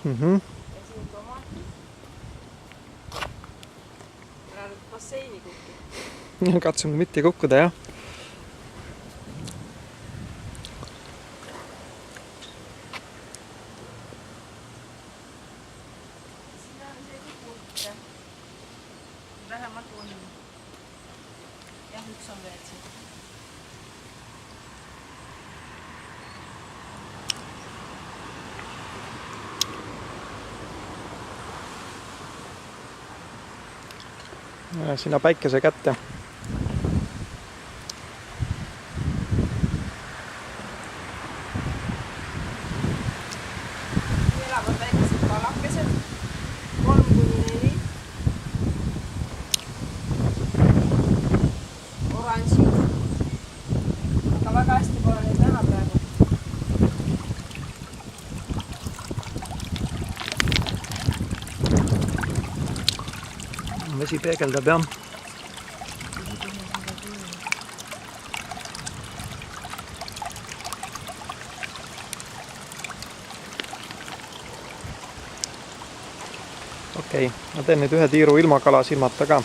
Ja siin tomatid. Ära nüüd basseini kukki. Katsume mitte kukkuda, jah. Siin on isegi kurke. Vähemalt on. Jah, üks on veel siin. Sinna päikese kätte. Nii elavad väikesed kalakesed. 3–4. Oranžid. Aga väga hästi pole neid näha praegu. Vesi peegeldab, jah. Okei, ma teen nüüd ühe tiiru ilma kalasilmata ka.